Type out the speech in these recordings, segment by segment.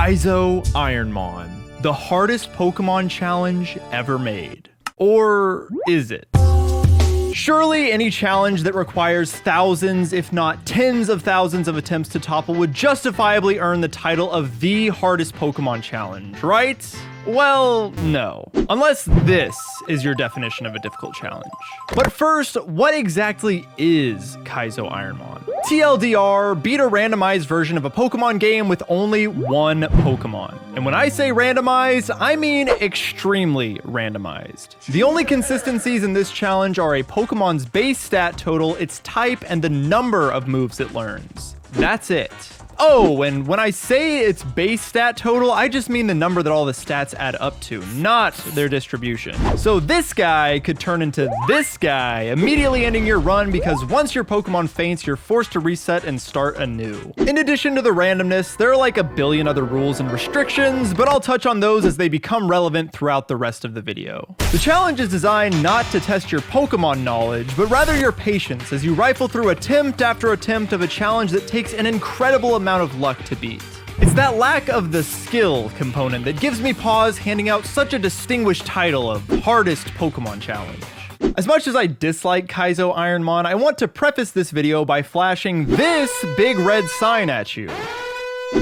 Kaizo Ironmon, the hardest Pokemon challenge ever made. Or is it? Surely any challenge that requires thousands, if not tens of thousands of attempts to topple would justifiably earn the title of the hardest Pokemon challenge, right? Well, no. Unless this is your definition of a difficult challenge. But first, what exactly is Kaizo Ironmon? TLDR, beat a randomized version of a Pokemon game with only one Pokemon. And when I say randomized, I mean extremely randomized. The only consistencies in this challenge are a Pokemon's base stat total, its type, and the number of moves it learns. That's it. Oh, and when I say its base stat total, I just mean the number that all the stats add up to, not their distribution. So this guy could turn into this guy, immediately ending your run because once your Pokemon faints, you're forced to reset and start anew. In addition to the randomness, there are like a billion other rules and restrictions, but I'll touch on those as they become relevant throughout the rest of the video. The challenge is designed not to test your Pokemon knowledge, but rather your patience as you rifle through attempt after attempt of a challenge that takes an incredible amount of luck to beat. It's that lack of the skill component that gives me pause handing out such a distinguished title of hardest Pokemon challenge. As much as I dislike Kaizo Ironmon, I want to preface this video by flashing this big red sign at you.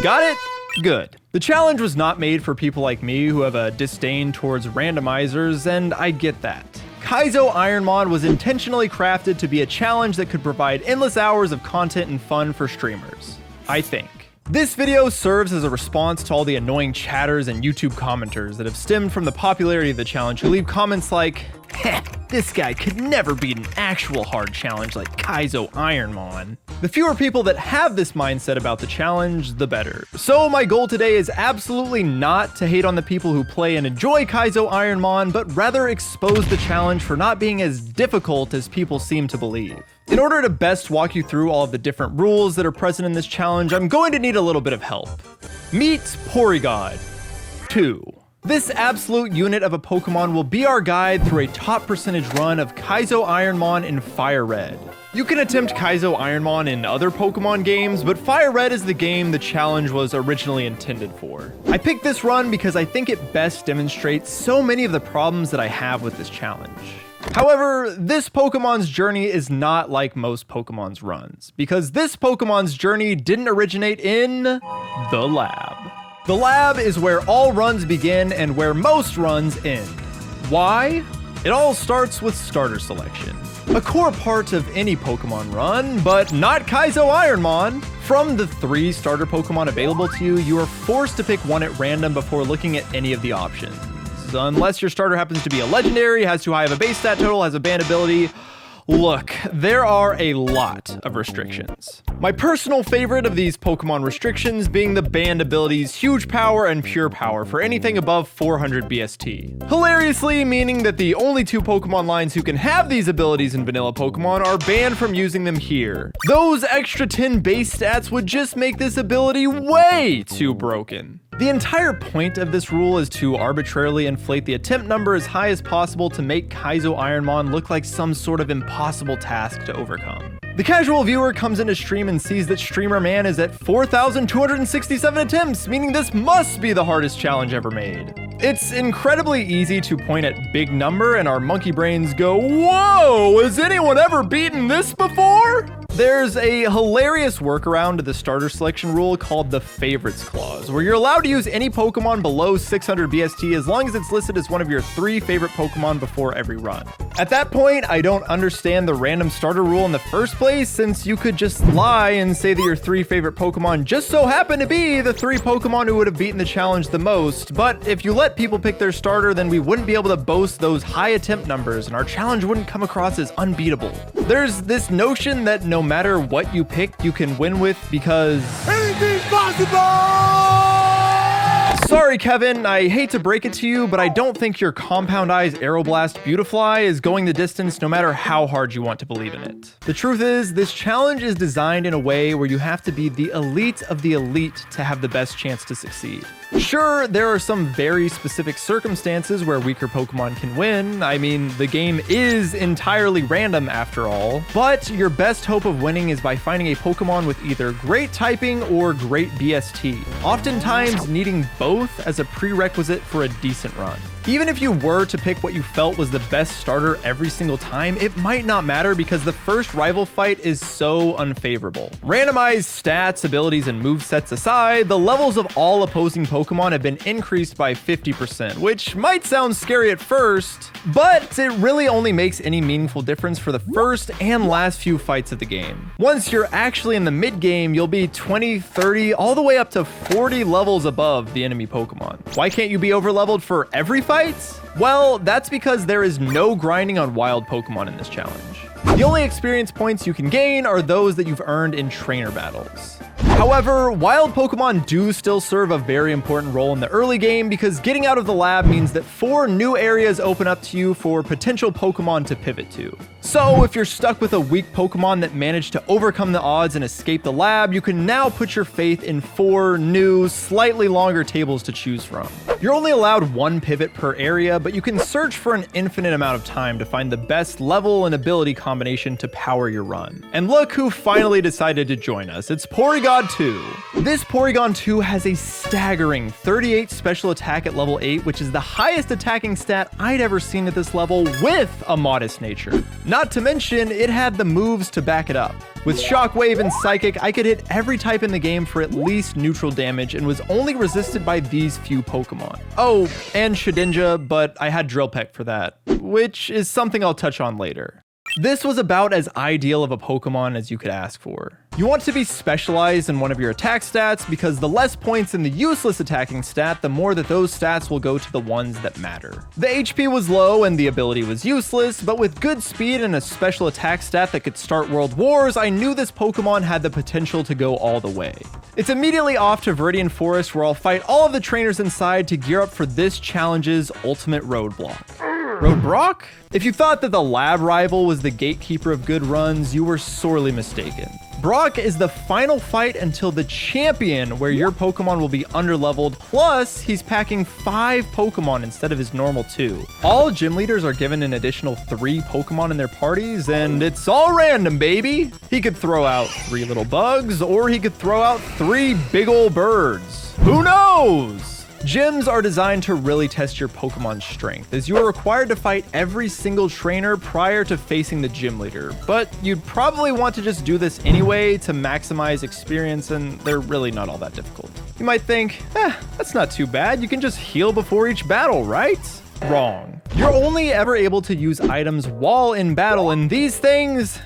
Got it? Good. The challenge was not made for people like me who have a disdain towards randomizers, and I get that. Kaizo Ironmon was intentionally crafted to be a challenge that could provide endless hours of content and fun for streamers. I think. This video serves as a response to all the annoying chatters and YouTube commenters that have stemmed from the popularity of the challenge who leave comments like, heh, this guy could never beat an actual hard challenge like Kaizo Ironmon. The fewer people that have this mindset about the challenge, the better. So my goal today is absolutely not to hate on the people who play and enjoy Kaizo Ironmon, but rather expose the challenge for not being as difficult as people seem to believe. In order to best walk you through all of the different rules that are present in this challenge, I'm going to need a little bit of help. Meet Porygon 2. This absolute unit of a Pokemon will be our guide through a top percentage run of Kaizo Ironmon in Fire Red. You can attempt Kaizo Ironmon in other Pokemon games, but Fire Red is the game the challenge was originally intended for. I picked this run because I think it best demonstrates so many of the problems that I have with this challenge. However, this Pokemon's journey is not like most Pokemon's runs, because this Pokemon's journey didn't originate in the lab. The lab is where all runs begin and where most runs end. Why? It all starts with starter selection. A core part of any Pokemon run, but not Kaizo Ironmon. From the 3 starter Pokemon available to you, you are forced to pick one at random before looking at any of the options. Unless your starter happens to be a legendary, has too high of a base stat total, has a banned ability. Look, there are a lot of restrictions. My personal favorite of these Pokemon restrictions being the banned abilities Huge Power and Pure Power for anything above 400 BST. Hilariously, meaning that the only 2 Pokemon lines who can have these abilities in vanilla Pokemon are banned from using them here. Those extra 10 base stats would just make this ability way too broken. The entire point of this rule is to arbitrarily inflate the attempt number as high as possible to make Kaizo Ironmon look like some sort of impossible task to overcome. The casual viewer comes into stream and sees that Streamer Man is at 4,267 attempts, meaning this must be the hardest challenge ever made. It's incredibly easy to point at big number and our monkey brains go, whoa, has anyone ever beaten this before? There's a hilarious workaround to the starter selection rule called the favorites clause, where you're allowed to use any Pokemon below 600 BST as long as it's listed as one of your 3 favorite Pokemon before every run. At that point, I don't understand the random starter rule in the first place, since you could just lie and say that your 3 favorite Pokemon just so happen to be the 3 Pokemon who would have beaten the challenge the most, but if you let people pick their starter, then we wouldn't be able to boast those high attempt numbers and our challenge wouldn't come across as unbeatable. There's this notion that no matter what you pick, you can win with because anything's possible! Sorry Sorry, Kevin, I hate to break it to you, but I don't think your Compound Eyes Aeroblast Beautifly is going the distance no matter how hard you want to believe in it. The truth is, this challenge is designed in a way where you have to be the elite of the elite to have the best chance to succeed. Sure, there are some very specific circumstances where weaker Pokemon can win. I mean, the game is entirely random after all, but your best hope of winning is by finding a Pokemon with either great typing or great BST, oftentimes needing both as a prerequisite for a decent run. Even if you were to pick what you felt was the best starter every single time, it might not matter because the first rival fight is so unfavorable. Randomized stats, abilities, and movesets aside, the levels of all opposing Pokemon have been increased by 50%, which might sound scary at first, but it really only makes any meaningful difference for the first and last few fights of the game. Once you're actually in the mid-game, you'll be 20, 30, all the way up to 40 levels above the enemy Pokemon. Why can't you be overleveled for every fight? Well, that's because there is no grinding on wild Pokemon in this challenge. The only experience points you can gain are those that you've earned in trainer battles. However, wild Pokemon do still serve a very important role in the early game because getting out of the lab means that 4 new areas open up to you for potential Pokemon to pivot to. So if you're stuck with a weak Pokemon that managed to overcome the odds and escape the lab, you can now put your faith in 4 new, slightly longer tables to choose from. You're only allowed 1 pivot per area, but you can search for an infinite amount of time to find the best level and ability combination to power your run. And look who finally decided to join us. It's Porygon 2. This Porygon 2 has a staggering 38 special attack at level 8, which is the highest attacking stat I'd ever seen at this level with a modest nature. Not to mention, it had the moves to back it up. With Shockwave and Psychic, I could hit every type in the game for at least neutral damage and was only resisted by these few Pokemon. Oh, and Shedinja, but I had Drill Peck for that, which is something I'll touch on later. This was about as ideal of a Pokemon as you could ask for. You want to be specialized in one of your attack stats because the less points in the useless attacking stat, the more that those stats will go to the ones that matter. The HP was low and the ability was useless, but with good speed and a special attack stat that could start world wars, I knew this Pokemon had the potential to go all the way. It's immediately off to Viridian Forest where I'll fight all of the trainers inside to gear up for this challenge's ultimate roadblock. Roadblock? If you thought that the lab rival was the gatekeeper of good runs, you were sorely mistaken. Brock is the final fight until the champion where your Pokemon will be underleveled, plus he's packing 5 Pokemon instead of his normal 2. All gym leaders are given an additional 3 Pokemon in their parties, and it's all random, baby! He could throw out 3 little bugs, or he could throw out 3 big ol' birds. Who knows? Gyms are designed to really test your Pokemon's strength, as you are required to fight every single trainer prior to facing the gym leader, but you'd probably want to just do this anyway to maximize experience, and they're really not all that difficult. You might think, that's not too bad, you can just heal before each battle, right? Wrong. You're only ever able to use items while in battle, and these things,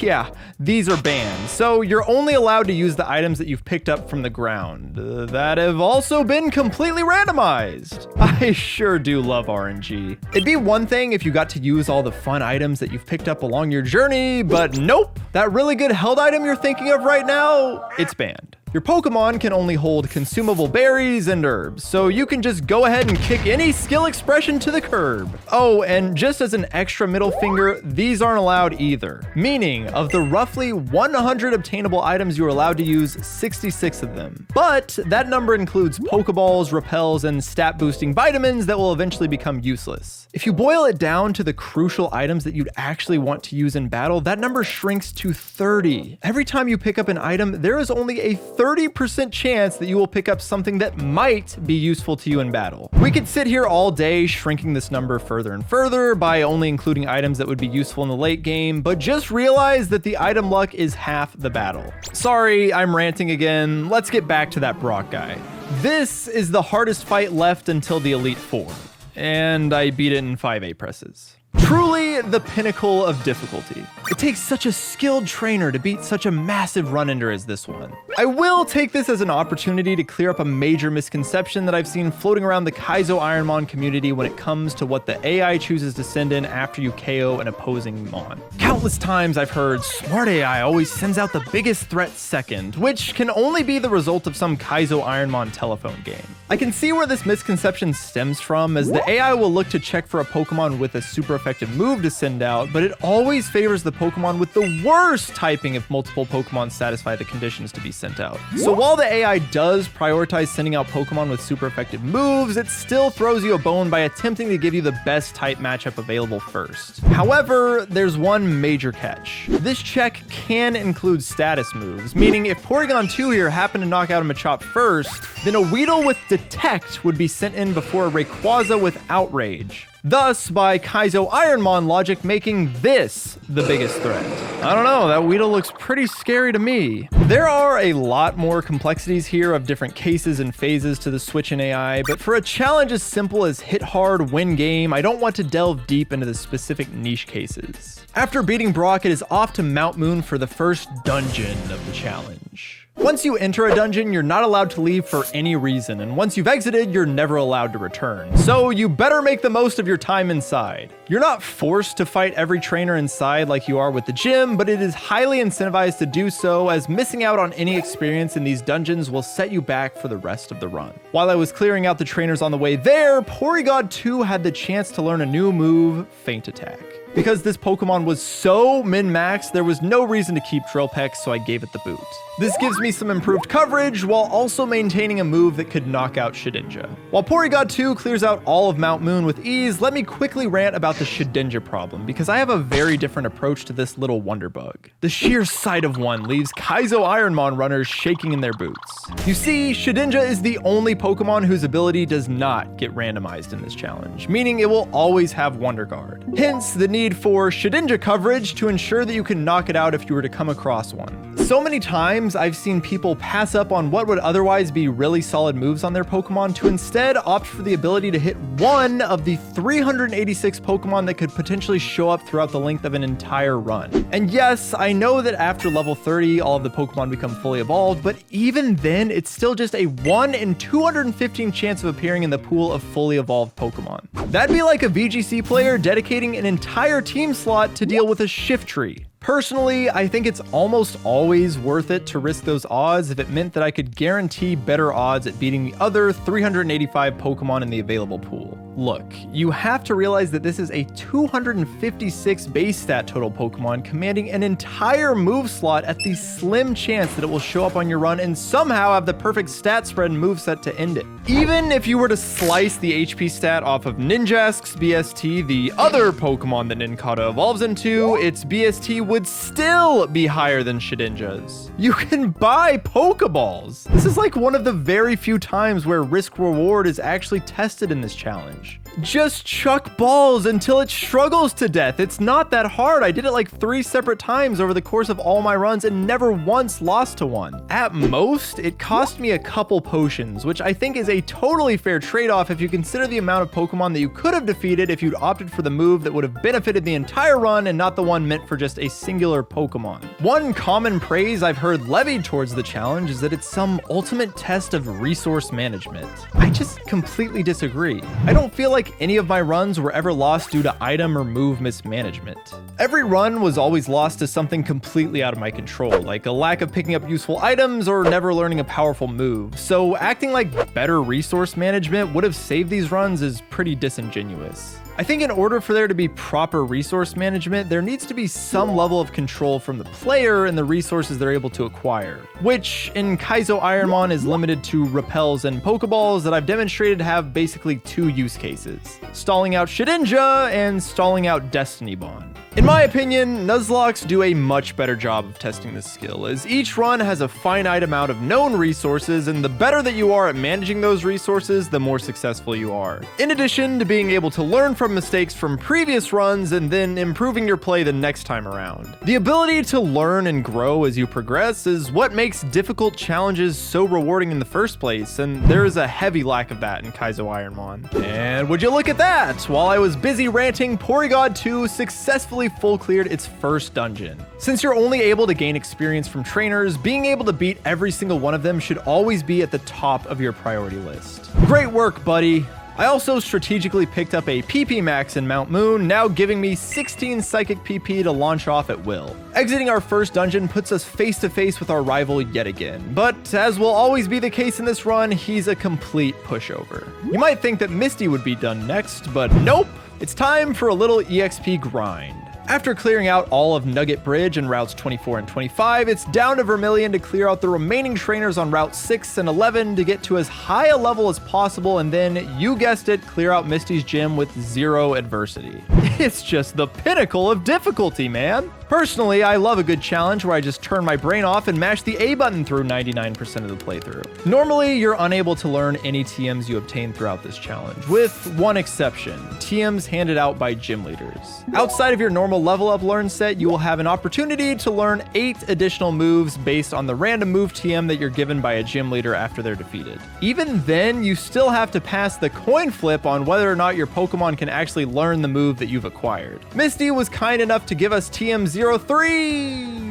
yeah, these are banned, so you're only allowed to use the items that you've picked up from the ground, that have also been completely randomized. I sure do love RNG. It'd be one thing if you got to use all the fun items that you've picked up along your journey, but nope, that really good held item you're thinking of right now, it's banned. Your Pokemon can only hold consumable berries and herbs, so you can just go ahead and kick any skill expression to the curb. Oh, and just as an extra middle finger, these aren't allowed either. Meaning, of the roughly 100 obtainable items you're allowed to use, 66 of them. But that number includes Pokeballs, repels, and stat boosting vitamins that will eventually become useless. If you boil it down to the crucial items that you'd actually want to use in battle, that number shrinks to 30. Every time you pick up an item, there is only a 30% chance that you will pick up something that might be useful to you in battle. We could sit here all day shrinking this number further and further by only including items that would be useful in the late game, but just realize that the item luck is half the battle. Sorry, I'm ranting again. Let's get back to that Brock guy. This is the hardest fight left until the Elite Four, and I beat it in 5 A presses. Truly the pinnacle of difficulty. It takes such a skilled trainer to beat such a massive run-ender as this one. I will take this as an opportunity to clear up a major misconception that I've seen floating around the Kaizo Ironmon community when it comes to what the AI chooses to send in after you KO an opposing Mon. Countless times I've heard smart AI always sends out the biggest threat second, which can only be the result of some Kaizo Ironmon telephone game. I can see where this misconception stems from, as the AI will look to check for a Pokemon with a super effective move to send out, but it always favors the Pokemon with the worst typing if multiple Pokemon satisfy the conditions to be sent out. So while the AI does prioritize sending out Pokemon with super effective moves, it still throws you a bone by attempting to give you the best type matchup available first. However, there's one major catch. This check can include status moves, meaning if Porygon 2 here happened to knock out a Machop first, then a Weedle with Detect would be sent in before a Rayquaza with Outrage. Thus, by Kaizo Ironmon logic, making this the biggest threat. I don't know, that Weedle looks pretty scary to me. There are a lot more complexities here of different cases and phases to the switch in AI, but for a challenge as simple as hit hard, win game, I don't want to delve deep into the specific niche cases. After beating Brock, it is off to Mount Moon for the first dungeon of the challenge. Once you enter a dungeon, you're not allowed to leave for any reason, and once you've exited, you're never allowed to return. So you better make the most of your time inside. You're not forced to fight every trainer inside like you are with the gym, but it is highly incentivized to do so, as missing out on any experience in these dungeons will set you back for the rest of the run. While I was clearing out the trainers on the way there, Porygon 2 had the chance to learn a new move, Feint Attack. Because this Pokemon was so min-maxed, there was no reason to keep Drillpeck, so I gave it the boot. This gives me some improved coverage while also maintaining a move that could knock out Shedinja. While Porygon 2 clears out all of Mount Moon with ease, let me quickly rant about the Shedinja problem, because I have a very different approach to this little wonder bug. The sheer sight of one leaves Kaizo Ironmon runners shaking in their boots. You see, Shedinja is the only Pokemon whose ability does not get randomized in this challenge, meaning it will always have Wonder Guard. Hence, the need for Shedinja coverage to ensure that you can knock it out if you were to come across one. So many times I've seen people pass up on what would otherwise be really solid moves on their Pokemon to instead opt for the ability to hit one of the 386 Pokemon that could potentially show up throughout the length of an entire run. And yes, I know that after level 30, all of the Pokemon become fully evolved, but even then, it's still just a 1 in 215 chance of appearing in the pool of fully evolved Pokemon. That'd be like a VGC player dedicating an entire team slot to deal with a shift tree. Personally, I think it's almost always worth it to risk those odds if it meant that I could guarantee better odds at beating the other 385 Pokemon in the available pool. Look, you have to realize that this is a 256 base stat total Pokemon commanding an entire move slot at the slim chance that it will show up on your run and somehow have the perfect stat spread and moveset to end it. Even if you were to slice the HP stat off of Ninjask's BST, the other Pokemon that Nincada evolves into, its BST would still be higher than Shedinja's. You can buy Pokeballs. This is like one of the very few times where risk reward is actually tested in this challenge. Just chuck balls until it struggles to death. It's not that hard. I did it like 3 separate times over the course of all my runs and never once lost to one. At most, it cost me a couple potions, which I think is a totally fair trade-off if you consider the amount of Pokemon that you could have defeated if you'd opted for the move that would have benefited the entire run and not the one meant for just a singular Pokemon. One common praise I've heard levied towards the challenge is that it's some ultimate test of resource management. I just completely disagree. I don't feel like any of my runs were ever lost due to item or move mismanagement. Every run was always lost to something completely out of my control, like a lack of picking up useful items or never learning a powerful move. So acting like better resource management would have saved these runs is pretty disingenuous. I think in order for there to be proper resource management, there needs to be some level of control from the player and the resources they're able to acquire, which in Kaizo Ironmon is limited to repels and Pokeballs that I've demonstrated have basically 2 use cases: stalling out Shedinja and stalling out Destiny Bond. In my opinion, Nuzlockes do a much better job of testing this skill, as each run has a finite amount of known resources, and the better that you are at managing those resources, the more successful you are. In addition to being able to learn from mistakes from previous runs and then improving your play the next time around. The ability to learn and grow as you progress is what makes difficult challenges so rewarding in the first place, and there is a heavy lack of that in Kaizo Ironmon. And would you look at that? While I was busy ranting, Porygon 2 successfully full cleared its first dungeon. Since you're only able to gain experience from trainers, being able to beat every single one of them should always be at the top of your priority list. Great work, buddy. I also strategically picked up a PP Max in Mount Moon, now giving me 16 Psychic PP to launch off at will. Exiting our first dungeon puts us face to face with our rival yet again, but as will always be the case in this run, he's a complete pushover. You might think that Misty would be done next, but nope, it's time for a little EXP grind. After clearing out all of Nugget Bridge and routes 24 and 25, it's down to Vermilion to clear out the remaining trainers on route 6 and 11 to get to as high a level as possible, and then, you guessed it, clear out Misty's gym with 0 adversity. It's just the pinnacle of difficulty, man. Personally, I love a good challenge where I just turn my brain off and mash the A button through 99% of the playthrough. Normally, you're unable to learn any TMs you obtain throughout this challenge, with one exception, TMs handed out by gym leaders. Outside of your normal level up learn set, you will have an opportunity to learn 8 additional moves based on the random move TM that you're given by a gym leader after they're defeated. Even then, you still have to pass the coin flip on whether or not your Pokemon can actually learn the move that you've acquired. Misty was kind enough to give us TM03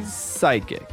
Psychic.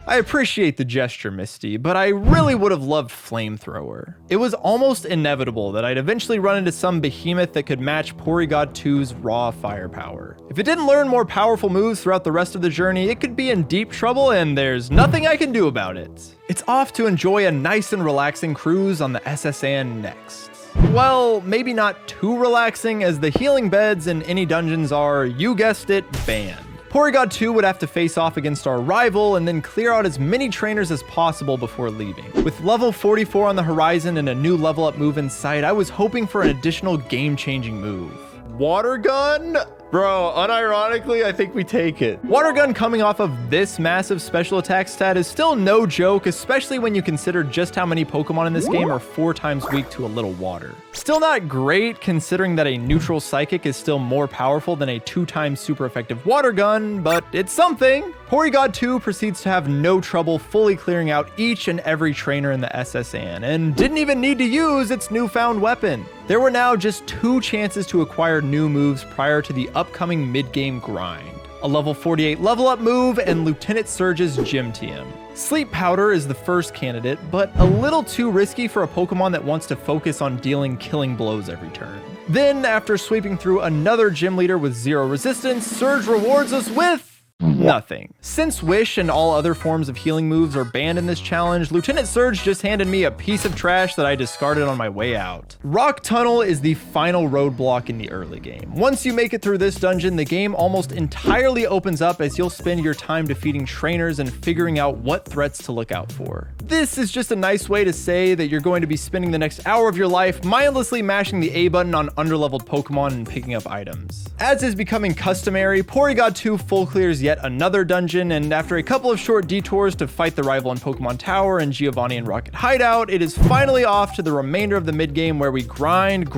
I appreciate the gesture, Misty, but I really would have loved Flamethrower. It was almost inevitable that I'd eventually run into some behemoth that could match Porygon 2's raw firepower. If it didn't learn more powerful moves throughout the rest of the journey, it could be in deep trouble, and there's nothing I can do about it. It's off to enjoy a nice and relaxing cruise on the SS-An next. Well, maybe not too relaxing, as the healing beds in any dungeons are, you guessed it, banned. Porygon 2 would have to face off against our rival and then clear out as many trainers as possible before leaving. With level 44 on the horizon and a new level up move in sight, I was hoping for an additional game-changing move. Water Gun? Bro, unironically, I think we take it. Water Gun coming off of this massive special attack stat is still no joke, especially when you consider just how many Pokemon in this game are 4 times weak to a little water. Still not great, considering that a neutral Psychic is still more powerful than a 2 times super effective Water Gun, but it's something. Porygon 2 proceeds to have no trouble fully clearing out each and every trainer in the SS-An, and didn't even need to use its newfound weapon. There were now just 2 chances to acquire new moves prior to the upcoming mid-game grind. A level 48 level up move and Lieutenant Surge's Gym TM. Sleep Powder is the first candidate, but a little too risky for a Pokemon that wants to focus on dealing killing blows every turn. Then, after sweeping through another gym leader with 0 resistance, Surge rewards us with nothing. Since Wish and all other forms of healing moves are banned in this challenge, Lieutenant Surge just handed me a piece of trash that I discarded on my way out. Rock Tunnel is the final roadblock in the early game. Once you make it through this dungeon, the game almost entirely opens up as you'll spend your time defeating trainers and figuring out what threats to look out for. This is just a nice way to say that you're going to be spending the next hour of your life mindlessly mashing the A button on underleveled Pokemon and picking up items. As is becoming customary, Porygon 2 full clears yet another dungeon, and after a couple of short detours to fight the rival in Pokemon Tower and Giovanni and Rocket Hideout, it is finally off to the remainder of the mid-game where we grind.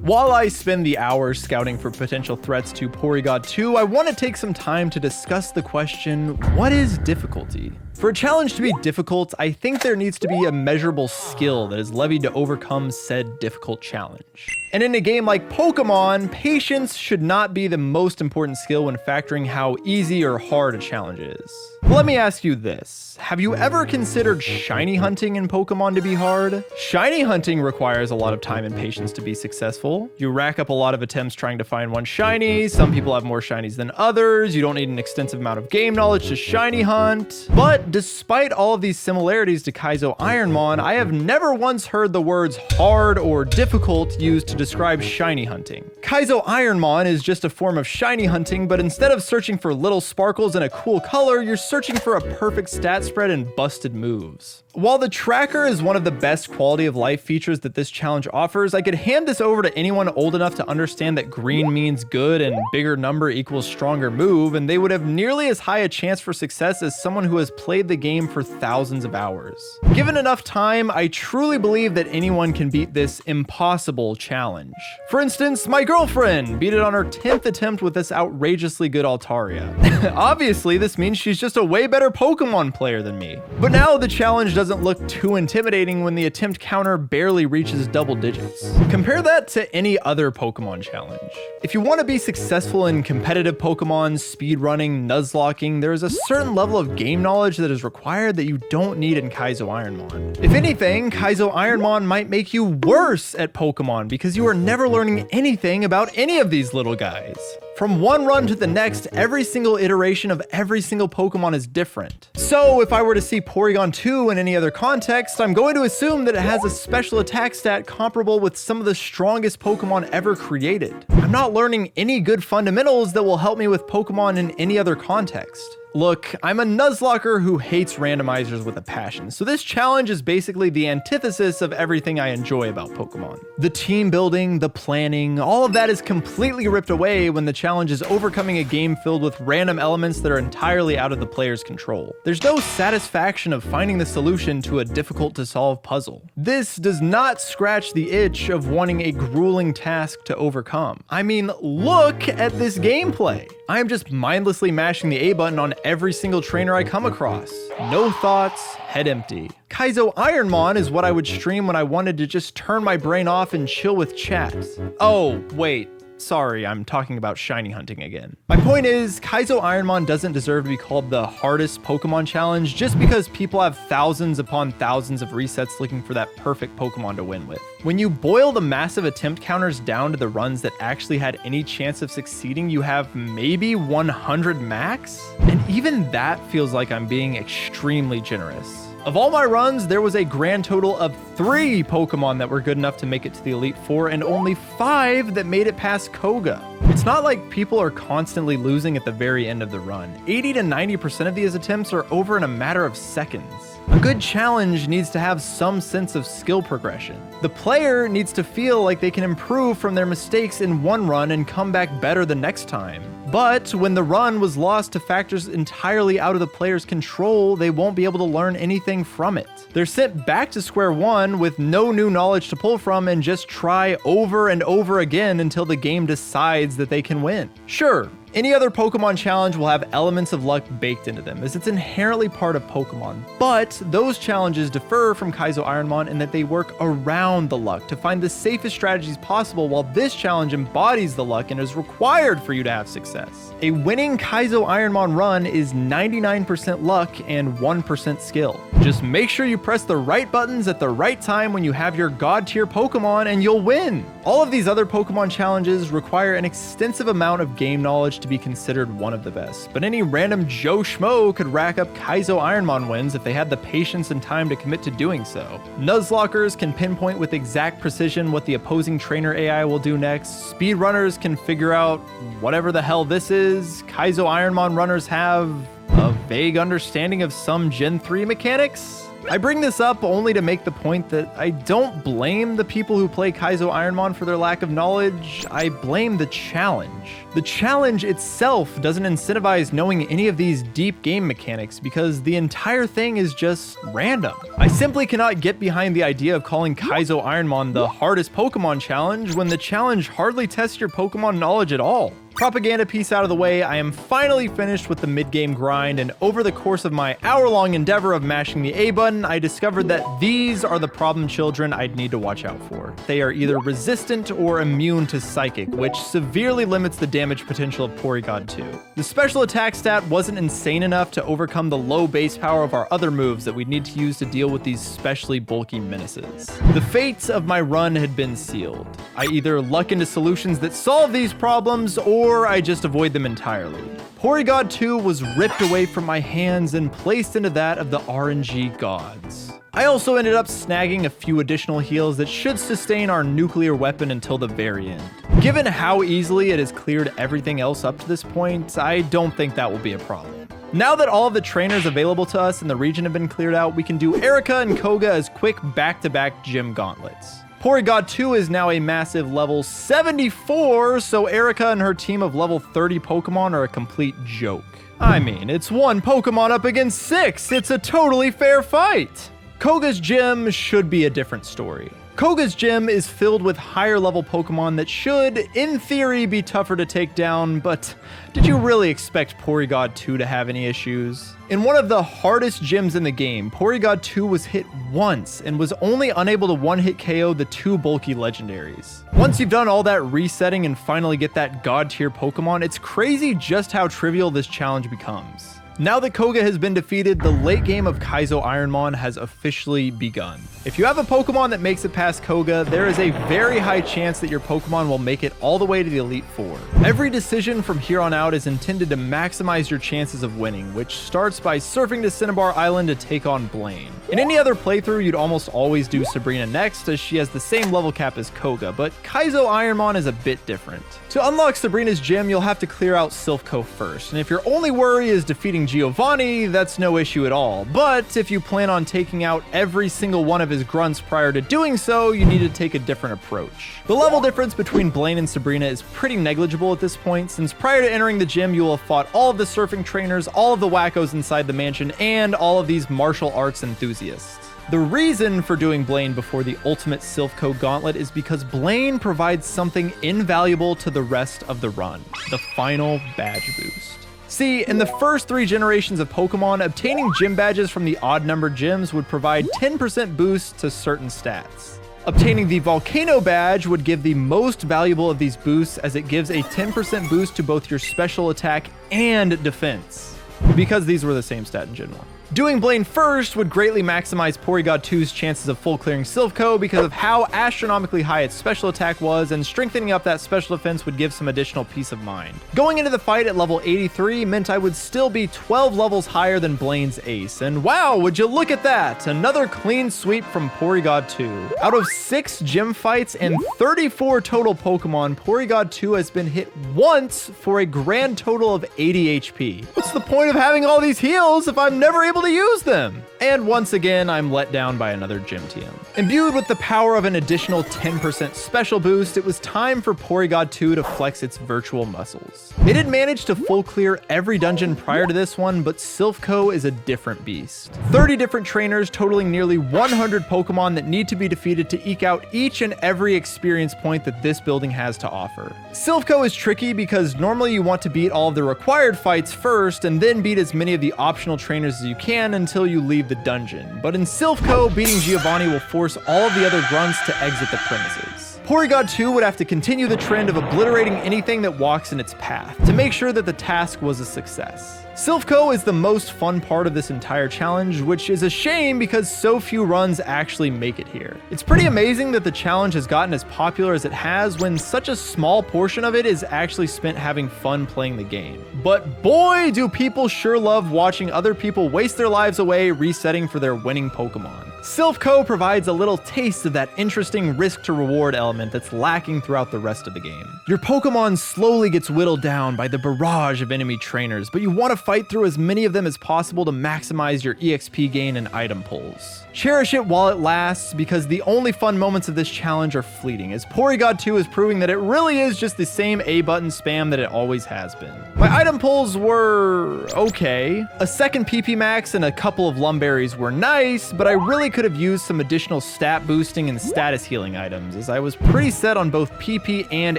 While I spend the hours scouting for potential threats to Porygon 2, I want to take some time to discuss the question, what is difficulty? For a challenge to be difficult, I think there needs to be a measurable skill that is levied to overcome said difficult challenge. And in a game like Pokemon, patience should not be the most important skill when factoring how easy or hard a challenge is. Let me ask you this. Have you ever considered shiny hunting in Pokemon to be hard? Shiny hunting requires a lot of time and patience to be successful. You rack up a lot of attempts trying to find one shiny. Some people have more shinies than others. You don't need an extensive amount of game knowledge to shiny hunt. But despite all of these similarities to Kaizo Ironmon, I have never once heard the words hard or difficult used to describe shiny hunting. Kaizo Ironmon is just a form of shiny hunting, but instead of searching for little sparkles in a cool color, you're searching for a perfect stat spread and busted moves. While the tracker is one of the best quality of life features that this challenge offers, I could hand this over to anyone old enough to understand that green means good and bigger number equals stronger move, and they would have nearly as high a chance for success as someone who has played the game for thousands of hours. Given enough time, I truly believe that anyone can beat this impossible challenge. For instance, my girlfriend beat it on her 10th attempt with this outrageously good Altaria. Obviously, this means she's just a way better Pokemon player than me. But now the challenge doesn't look too intimidating when the attempt counter barely reaches double digits. Compare that to any other Pokemon challenge. If you want to be successful in competitive Pokemon, speedrunning, Nuzlocking, there is a certain level of game knowledge that is required that you don't need in Kaizo Ironmon. If anything, Kaizo Ironmon might make you worse at Pokemon because you are never learning anything about any of these little guys. From one run to the next, every single iteration of every single Pokemon is different. So if I were to see Porygon 2 in any other context, I'm going to assume that it has a special attack stat comparable with some of the strongest Pokemon ever created. I'm not learning any good fundamentals that will help me with Pokemon in any other context. Look, I'm a Nuzlocker who hates randomizers with a passion, so this challenge is basically the antithesis of everything I enjoy about Pokemon. The team building, the planning, all of that is completely ripped away when the challenge is overcoming a game filled with random elements that are entirely out of the player's control. There's no satisfaction of finding the solution to a difficult to solve puzzle. This does not scratch the itch of wanting a grueling task to overcome. I mean, look at this gameplay. I am just mindlessly mashing the A button on every single trainer I come across. No thoughts, head empty. Kaizo Ironmon is what I would stream when I wanted to just turn my brain off and chill with chat. Oh, wait. Sorry, I'm talking about shiny hunting again. My point is, Kaizo Ironmon doesn't deserve to be called the hardest Pokemon challenge just because people have thousands upon thousands of resets looking for that perfect Pokemon to win with. When you boil the massive attempt counters down to the runs that actually had any chance of succeeding, you have maybe 100 max? And even that feels like I'm being extremely generous. Of all my runs, there was a grand total of 3 Pokemon that were good enough to make it to the Elite Four and only 5 that made it past Koga. It's not like people are constantly losing at the very end of the run. 80 to 90% of these attempts are over in a matter of seconds. A good challenge needs to have some sense of skill progression. The player needs to feel like they can improve from their mistakes in one run and come back better the next time. But when the run was lost to factors entirely out of the player's control, they won't be able to learn anything from it. They're sent back to square one with no new knowledge to pull from and just try over and over again until the game decides that they can win. Sure, any other Pokemon challenge will have elements of luck baked into them, as it's inherently part of Pokemon. But those challenges differ from Kaizo Ironmon in that they work around the luck to find the safest strategies possible, while this challenge embodies the luck and is required for you to have success. A winning Kaizo Ironmon run is 99% luck and 1% skill. Just make sure you press the right buttons at the right time when you have your god tier Pokemon and you'll win. All of these other Pokemon challenges require an extensive amount of game knowledge to be considered one of the best, but any random Joe Schmo could rack up Kaizo Ironmon wins if they had the patience and time to commit to doing so. Nuzlockers can pinpoint with exact precision what the opposing trainer AI will do next. Speedrunners can figure out whatever the hell this is. Kaizo Ironmon runners have a vague understanding of some Gen 3 mechanics. I bring this up only to make the point that I don't blame the people who play Kaizo Ironmon for their lack of knowledge. I blame the challenge. The challenge itself doesn't incentivize knowing any of these deep game mechanics because the entire thing is just random. I simply cannot get behind the idea of calling Kaizo Ironmon the hardest Pokemon challenge when the challenge hardly tests your Pokemon knowledge at all. Propaganda piece out of the way, I am finally finished with the mid-game grind, and over the course of my hour-long endeavor of mashing the A button, I discovered that these are the problem children I'd need to watch out for. They are either resistant or immune to Psychic, which severely limits the damage potential of Porygon 2. The special attack stat wasn't insane enough to overcome the low base power of our other moves that we'd need to use to deal with these specially bulky menaces. The fate of my run had been sealed. I either luck into solutions that solve these problems, or I just avoid them entirely. Porygon 2 was ripped away from my hands and placed into that of the RNG gods. I also ended up snagging a few additional heals that should sustain our nuclear weapon until the very end. Given how easily it has cleared everything else up to this point, I don't think that will be a problem. Now that all of the trainers available to us in the region have been cleared out, we can do Erica and Koga as quick back-to-back gym gauntlets. Porygon 2 is now a massive level 74, so Erica and her team of level 30 Pokemon are a complete joke. I mean, it's one Pokemon up against 6. It's a totally fair fight. Koga's gym should be a different story. Koga's gym is filled with higher level Pokemon that should, in theory, be tougher to take down, but did you really expect Porygon 2 to have any issues? In one of the hardest gyms in the game, Porygon 2 was hit once and was only unable to one-hit KO the 2 bulky legendaries. Once you've done all that resetting and finally get that god tier Pokemon, it's crazy just how trivial this challenge becomes. Now that Koga has been defeated, the late game of Kaizo Ironmon has officially begun. If you have a Pokemon that makes it past Koga, there is a very high chance that your Pokemon will make it all the way to the Elite Four. Every decision from here on out is intended to maximize your chances of winning, which starts by surfing to Cinnabar Island to take on Blaine. In any other playthrough, you'd almost always do Sabrina next, as she has the same level cap as Koga, but Kaizo Ironmon is a bit different. To unlock Sabrina's gym, you'll have to clear out Silphco first, and if your only worry is defeating Giovanni, that's no issue at all. But if you plan on taking out every single one of his grunts prior to doing so, you need to take a different approach. The level difference between Blaine and Sabrina is pretty negligible at this point, since prior to entering the gym, you will have fought all of the surfing trainers, all of the wackos inside the mansion, and all of these martial arts enthusiasts. The reason for doing Blaine before the ultimate Silphco gauntlet is because Blaine provides something invaluable to the rest of the run: the final badge boost. See, in the first 3 generations of Pokemon, obtaining gym badges from the odd-numbered gyms would provide 10% boosts to certain stats. Obtaining the Volcano badge would give the most valuable of these boosts, as it gives a 10% boost to both your special attack and defense, because these were the same stat in Gen 1. Doing Blaine first would greatly maximize Porygon 2's chances of full clearing Silphco because of how astronomically high its special attack was, and strengthening up that special defense would give some additional peace of mind. Going into the fight at level 83 meant I would still be 12 levels higher than Blaine's ace, and wow, would you look at that! Another clean sweep from Porygon 2. Out of 6 gym fights and 34 total Pokemon, Porygon 2 has been hit once for a grand total of 80 HP. What's the point of having all these heals if I'm never able to use them? And once again, I'm let down by another gym TM. Imbued with the power of an additional 10% special boost, it was time for Porygon 2 to flex its virtual muscles. It had managed to full clear every dungeon prior to this one, but Silphco is a different beast. 30 different trainers totaling nearly 100 Pokemon that need to be defeated to eke out each and every experience point that this building has to offer. Silphco is tricky because normally you want to beat all of the required fights first and then beat as many of the optional trainers as you can until you leave the dungeon. But in Silphco, beating Giovanni will force all of the other grunts to exit the premises. Porygon 2 would have to continue the trend of obliterating anything that walks in its path to make sure that the task was a success. Silphco is the most fun part of this entire challenge, which is a shame because so few runs actually make it here. It's pretty amazing that the challenge has gotten as popular as it has when such a small portion of it is actually spent having fun playing the game. But boy, do people sure love watching other people waste their lives away resetting for their winning Pokemon. Silphco provides a little taste of that interesting risk to reward element that's lacking throughout the rest of the game. Your Pokemon slowly gets whittled down by the barrage of enemy trainers, but you want to fight through as many of them as possible to maximize your EXP gain and item pulls. Cherish it while it lasts, because the only fun moments of this challenge are fleeting, as Porygon 2 is proving that it really is just the same A button spam that it always has been. My item pulls were okay. A second PP max and a couple of Lumberries were nice, but I really could have used some additional stat boosting and status healing items, as I was pretty set on both PP and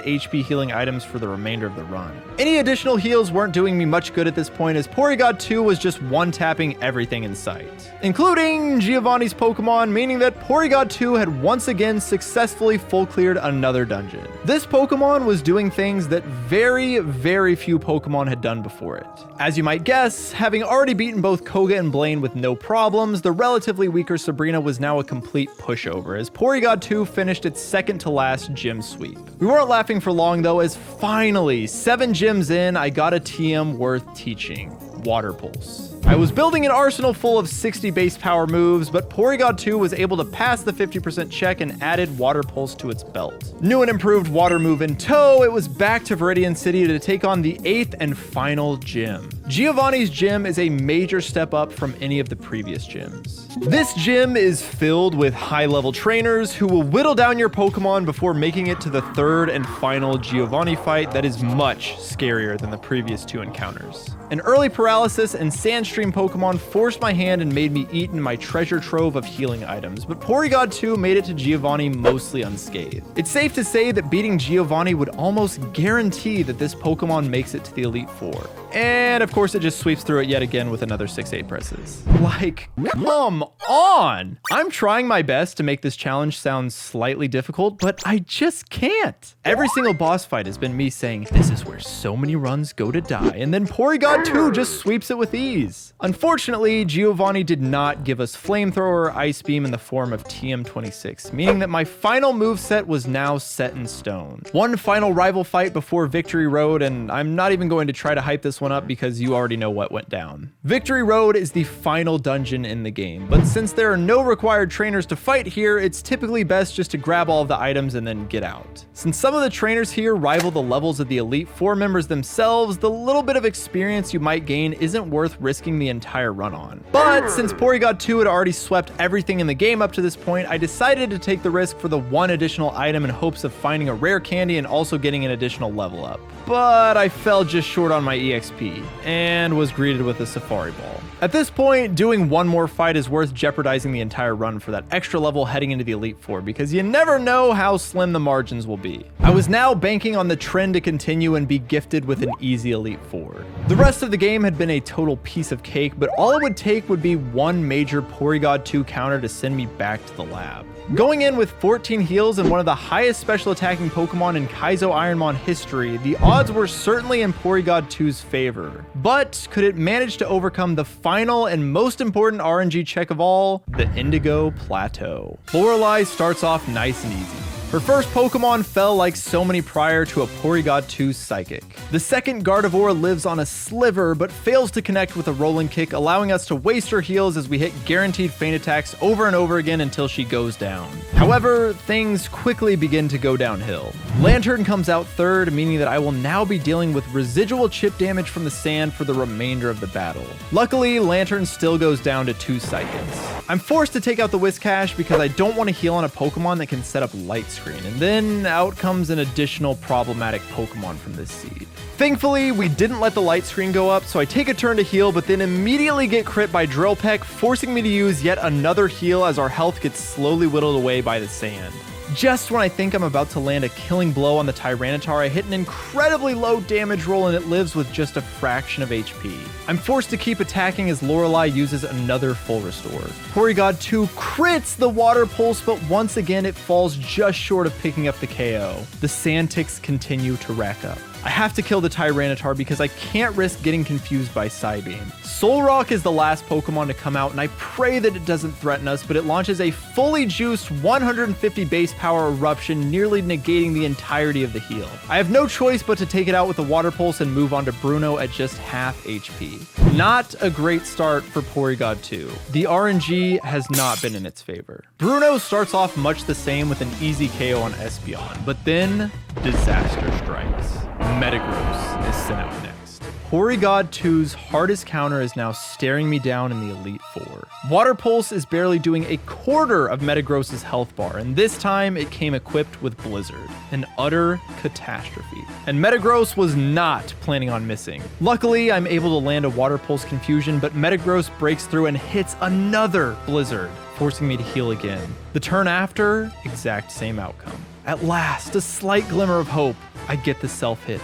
HP healing items for the remainder of the run. Any additional heals weren't doing me much good at this point, as Porygon 2 was just one-tapping everything in sight, including Giovanni's Pokemon, meaning that Porygon 2 had once again successfully full cleared another dungeon. This Pokemon was doing things that very few Pokemon had done before it. As you might guess, having already beaten both Koga and Blaine with no problems, the relatively weaker Sabrina was now a complete pushover, as Porygon 2 finished its second to last gym sweep. We weren't laughing for long though, as finally, 7 gyms in, I got a TM worth teaching: Water Pulse. I was building an arsenal full of 60 base power moves, but Porygon 2 was able to pass the 50% check and added Water Pulse to its belt. New and improved water move in tow, it was back to Viridian City to take on the 8th and final gym. Giovanni's gym is a major step up from any of the previous gyms. This gym is filled with high-level trainers who will whittle down your Pokemon before making it to the 3rd and final Giovanni fight that is much scarier than the previous 2 encounters. An early paralysis and Sandstream Pokemon forced my hand and made me eat in my treasure trove of healing items, but Porygon 2 made it to Giovanni mostly unscathed. It's safe to say that beating Giovanni would almost guarantee that this Pokemon makes it to the Elite Four. And of course it just sweeps through it yet again with another 6-8 presses. Like, come on! I'm trying my best to make this challenge sound slightly difficult, but I just can't. Every single boss fight has been me saying, this is where so many runs go to die, and then Porygon 2 just sweeps it with ease. Unfortunately, Giovanni did not give us Flamethrower or Ice Beam in the form of TM26, meaning that my final moveset was now set in stone. One final rival fight before Victory Road, and I'm not even going to try to hype this one up because you already know what went down. Victory Road is the final dungeon in the game, but since there are no required trainers to fight here, it's typically best just to grab all of the items and then get out. Since some of the trainers here rival the levels of the Elite Four members themselves, the little bit of experience you might gain isn't worth risking the entire run on. But since Porygon 2 had already swept everything in the game up to this point, I decided to take the risk for the one additional item in hopes of finding a rare candy and also getting an additional level up. But I fell just short on my EXP and was greeted with a Safari Ball. At this point, doing one more fight is worth jeopardizing the entire run for that extra level heading into the Elite Four because you never know how slim the margins will be. I was now banking on the trend to continue and be gifted with an easy Elite Four. The rest of the game had been a total piece of cake, but all it would take would be one major Porygon 2 counter to send me back to the lab. Going in with 14 heals and one of the highest special attacking Pokemon in Kaizo Ironmon history, the odds were certainly in Porygon 2's favor. But could it manage to overcome the final and most important RNG check of all, the Indigo Plateau? Lorelei starts off nice and easy. Her first Pokemon fell like so many prior to a Porygon 2 Psychic. The second Gardevoir lives on a sliver but fails to connect with a Rolling Kick, allowing us to waste her heals as we hit guaranteed feint attacks over and over again until she goes down. However, things quickly begin to go downhill. Lantern comes out third, meaning that I will now be dealing with residual chip damage from the sand for the remainder of the battle. Luckily, Lantern still goes down to 2 Psychics. I'm forced to take out the Whiscash because I don't want to heal on a Pokemon that can set up Light Screen, and then out comes an additional problematic Pokemon from this seed. Thankfully, we didn't let the Light Screen go up, so I take a turn to heal, but then immediately get crit by Drill Peck, forcing me to use yet another heal as our health gets slowly whittled away by the sand. Just when I think I'm about to land a killing blow on the Tyranitar, I hit an incredibly low damage roll and it lives with just a fraction of HP. I'm forced to keep attacking as Lorelei uses another full restore. Porygon 2 crits the Water Pulse, but once again it falls just short of picking up the KO. The sand ticks continue to rack up. I have to kill the Tyranitar because I can't risk getting confused by Psybeam. Solrock is the last Pokemon to come out, and I pray that it doesn't threaten us, but it launches a fully juiced 150 base power eruption, nearly negating the entirety of the heal. I have no choice but to take it out with a Water Pulse and move on to Bruno at just half HP. Not a great start for Porygon 2. The RNG has not been in its favor. Bruno starts off much the same with an easy KO on Espeon, but then disaster strikes. Metagross is sent out next. Porygon 2's hardest counter is now staring me down in the Elite Four. Water Pulse is barely doing a quarter of Metagross's health bar, and this time it came equipped with Blizzard, an utter catastrophe. And Metagross was not planning on missing. Luckily, I'm able to land a Water Pulse Confusion, but Metagross breaks through and hits another Blizzard, forcing me to heal again. The turn after, exact same outcome. At last, a slight glimmer of hope. I get the self-hit.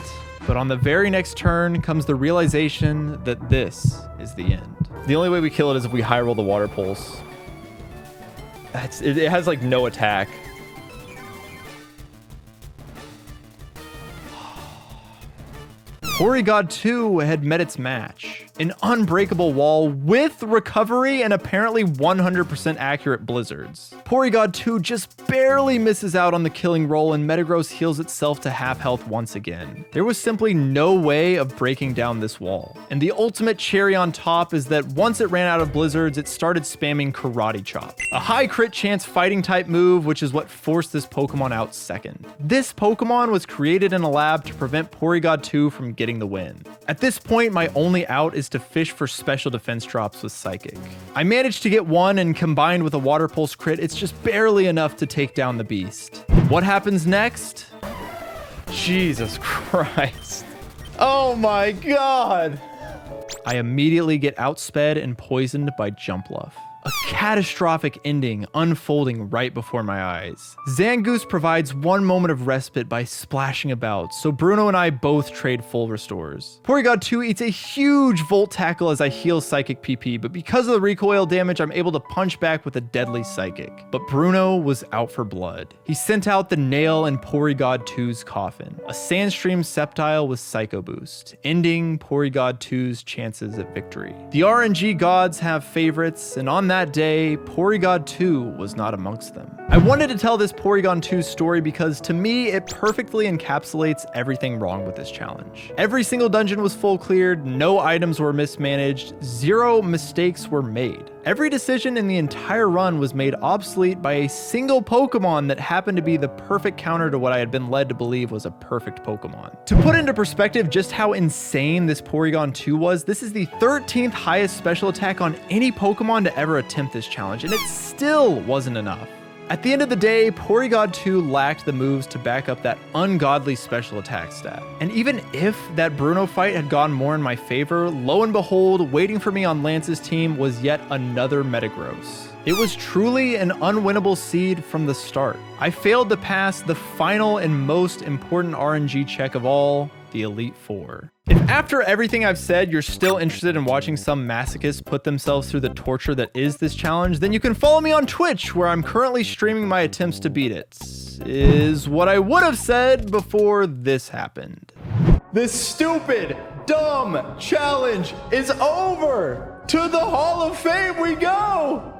But on the very next turn comes the realization that this is the end. The only way we kill it is if we high roll the Water Pulse. It has like no attack. Porygon 2 had met its match. An unbreakable wall with recovery and apparently 100% accurate blizzards. Porygon 2 just barely misses out on the killing roll and Metagross heals itself to half health once again. There was simply no way of breaking down this wall. And the ultimate cherry on top is that once it ran out of blizzards, it started spamming Karate Chop, a high crit chance fighting type move, which is what forced this Pokemon out second. This Pokemon was created in a lab to prevent Porygon 2 from getting the win. At this point, my only out is to fish for special defense drops with Psychic. I managed to get one, and combined with a Water Pulse crit, it's just barely enough to take down the beast. What happens next? Jesus Christ. Oh my god! I immediately get outsped and poisoned by Jumpluff. A catastrophic ending unfolding right before my eyes. Zangoose provides one moment of respite by splashing about, so Bruno and I both trade full restores. Porygon 2 eats a huge Volt Tackle as I heal Psychic PP, but because of the recoil damage, I'm able to punch back with a deadly Psychic. But Bruno was out for blood. He sent out the nail in Porygon 2's coffin, a Sandstream Sceptile with Psycho Boost, ending Porygon 2's chances at victory. The RNG gods have favorites, and on that day, Porygon 2 was not amongst them. I wanted to tell this Porygon 2 story because to me, it perfectly encapsulates everything wrong with this challenge. Every single dungeon was full cleared, no items were mismanaged, 0 mistakes were made. Every decision in the entire run was made obsolete by a single Pokemon that happened to be the perfect counter to what I had been led to believe was a perfect Pokemon. To put into perspective just how insane this Porygon 2 was, this is the 13th highest special attack on any Pokemon to ever attempt this challenge, and it still wasn't enough. At the end of the day, Porygon 2 lacked the moves to back up that ungodly special attack stat. And even if that Bruno fight had gone more in my favor, lo and behold, waiting for me on Lance's team was yet another Metagross. It was truly an unwinnable seed from the start. I failed to pass the final and most important RNG check of all, the Elite Four. If after everything I've said, you're still interested in watching some masochists put themselves through the torture that is this challenge, then you can follow me on Twitch, where I'm currently streaming my attempts to beat it. Is what I would have said before this happened. This stupid, dumb challenge is over! To the Hall of Fame we go!